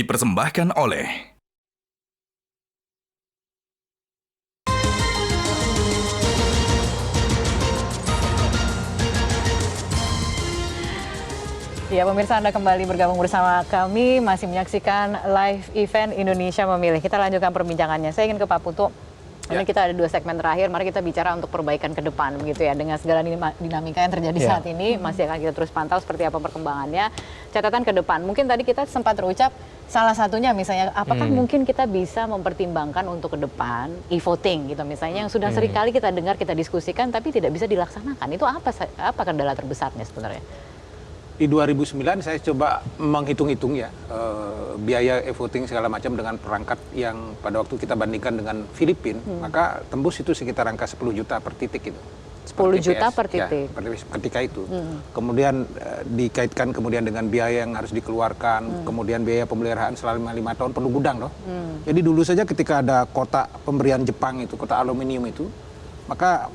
dipersembahkan oleh Ya, pemirsa, Anda kembali bergabung bersama kami, masih menyaksikan live event Indonesia Memilih. Kita lanjutkan perbincangannya. Saya ingin ke Pak Putu. Ini kita ada 2 segmen terakhir, mari kita bicara untuk perbaikan ke depan, begitu ya. Dengan segala dinamika yang terjadi saat ini, masih akan kita terus pantau seperti apa perkembangannya. Catatan ke depan, mungkin tadi kita sempat terucap, salah satunya misalnya, apakah mungkin kita bisa mempertimbangkan untuk ke depan e-voting gitu misalnya, yang sudah sering kali kita dengar, kita diskusikan, tapi tidak bisa dilaksanakan. Itu apa kendala terbesarnya sebenarnya? Di 2009 saya coba menghitung-hitung ya biaya e-voting segala macam dengan perangkat yang pada waktu kita bandingkan dengan Filipina, maka tembus itu sekitar angka 10 juta per titik itu. 10 juta per titik? Ya, ketika itu. Kemudian dikaitkan kemudian dengan biaya yang harus dikeluarkan, kemudian biaya pemeliharaan selama 5 tahun perlu gudang loh. Jadi dulu saja ketika ada kotak pemberian Jepang itu, kotak aluminium itu, maka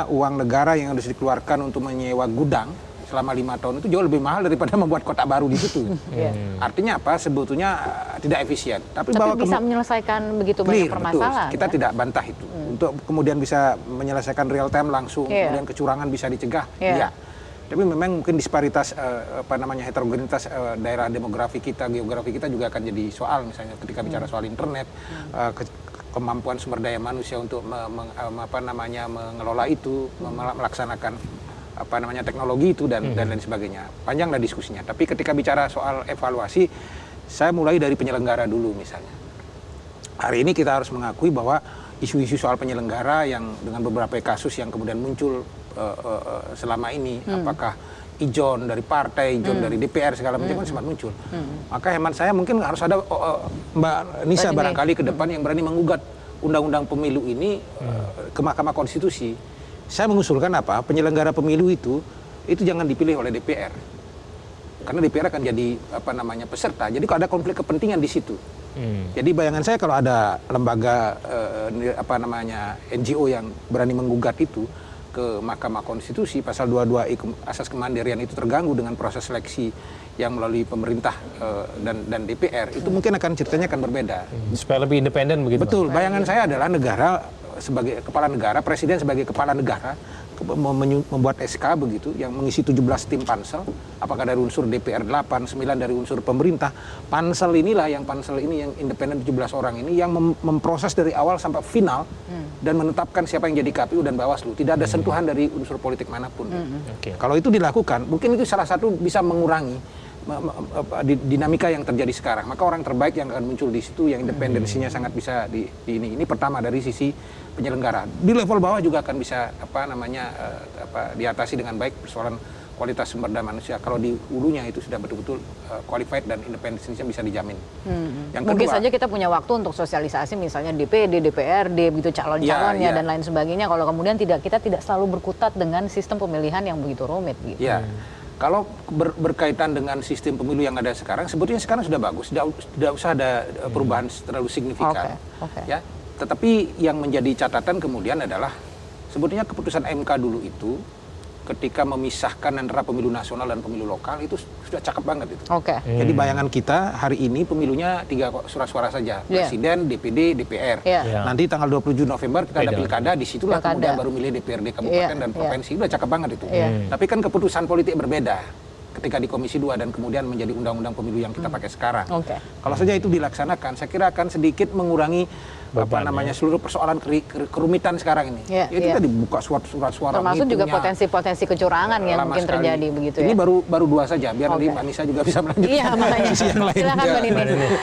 uang negara yang harus dikeluarkan untuk menyewa gudang selama 5 tahun itu jauh lebih mahal daripada membuat kotak baru di situ. Artinya apa? Sebetulnya tidak efisien. Tapi bahwa bisa menyelesaikan begitu banyak permasalahan. Betul. Kita tidak bantah itu. Untuk kemudian bisa menyelesaikan real time langsung, kemudian kecurangan bisa dicegah. Iya. Tapi memang mungkin disparitas heterogenitas daerah demografi kita, geografi kita juga akan jadi soal, misalnya ketika bicara soal internet, kemampuan sumber daya manusia untuk mengelola itu, melaksanakan teknologi itu dan lain sebagainya. Panjanglah diskusinya. Tapi ketika bicara soal evaluasi, saya mulai dari penyelenggara dulu misalnya. Hari ini kita harus mengakui bahwa isu-isu soal penyelenggara yang dengan beberapa kasus yang kemudian muncul selama ini, apakah ijon dari partai, ijon dari DPR segala macam kan sempat muncul. Maka hemat saya mungkin harus ada Mbak Nisa barangkali ke depan yang berani menggugat undang-undang pemilu ini ke Mahkamah Konstitusi. Saya mengusulkan penyelenggara pemilu itu jangan dipilih oleh DPR, karena DPR akan jadi peserta. Jadi kalau ada konflik kepentingan di situ. Jadi bayangan saya kalau ada lembaga NGO yang berani menggugat itu ke Mahkamah Konstitusi, pasal 22I asas kemandirian itu terganggu dengan proses seleksi yang melalui pemerintah dan DPR, itu mungkin ceritanya akan berbeda. Supaya lebih independen begitu. Betul. Bayangan saya adalah negara sebagai kepala negara, presiden sebagai kepala negara membuat SK begitu yang mengisi 17 tim pansel, apakah dari unsur DPR 8, 9 dari unsur pemerintah. Pansel ini yang independen 17 orang ini yang memproses dari awal sampai final dan menetapkan siapa yang jadi KPU dan Bawaslu. Tidak ada sentuhan dari unsur politik manapun. Kalau itu dilakukan, mungkin itu salah satu bisa mengurangi dinamika yang terjadi sekarang. Maka orang terbaik yang akan muncul di situ, yang independensinya sangat bisa ini pertama dari sisi penyelenggara. Di level bawah juga akan bisa diatasi dengan baik persoalan kualitas sumber daya manusia. Kalau di hulunya itu sudah betul-betul qualified dan independensinya bisa dijamin. Yang mungkin kedua, saja kita punya waktu untuk sosialisasi misalnya DPD, DPRD, begitu calon-calonnya dan lain sebagainya. Kalau kemudian kita tidak selalu berkutat dengan sistem pemilihan yang begitu rumit gitu. Ya. Kalau berkaitan dengan sistem pemilu yang ada sekarang, sebetulnya sekarang sudah bagus, tidak usah ada perubahan terlalu signifikan. Ya, tetapi yang menjadi catatan kemudian adalah sebetulnya keputusan MK dulu itu ketika memisahkan antara pemilu nasional dan pemilu lokal itu sudah cakep banget itu. Jadi bayangan kita hari ini pemilunya 3 surat suara saja, Presiden, DPD, DPR. Nanti tanggal 27 November kita ada pilkada, disitulah kemudian baru milih DPRD kabupaten dan provinsi. Udah cakep banget itu. Tapi kan keputusan politik berbeda ketika di Komisi 2 dan kemudian menjadi undang-undang pemilu yang kita pakai sekarang. Kalau saja itu dilaksanakan, saya kira akan sedikit mengurangi seluruh persoalan kerumitan sekarang ini. Itu tadi buka surat suara. Termasuk juga potensi-potensi kecurangan yang mungkin terjadi begitu ya. Ini baru 2 saja, biar nanti Mbak Nisa juga bisa melanjutkan. Iya, makanya. Silakan Mbak Nini.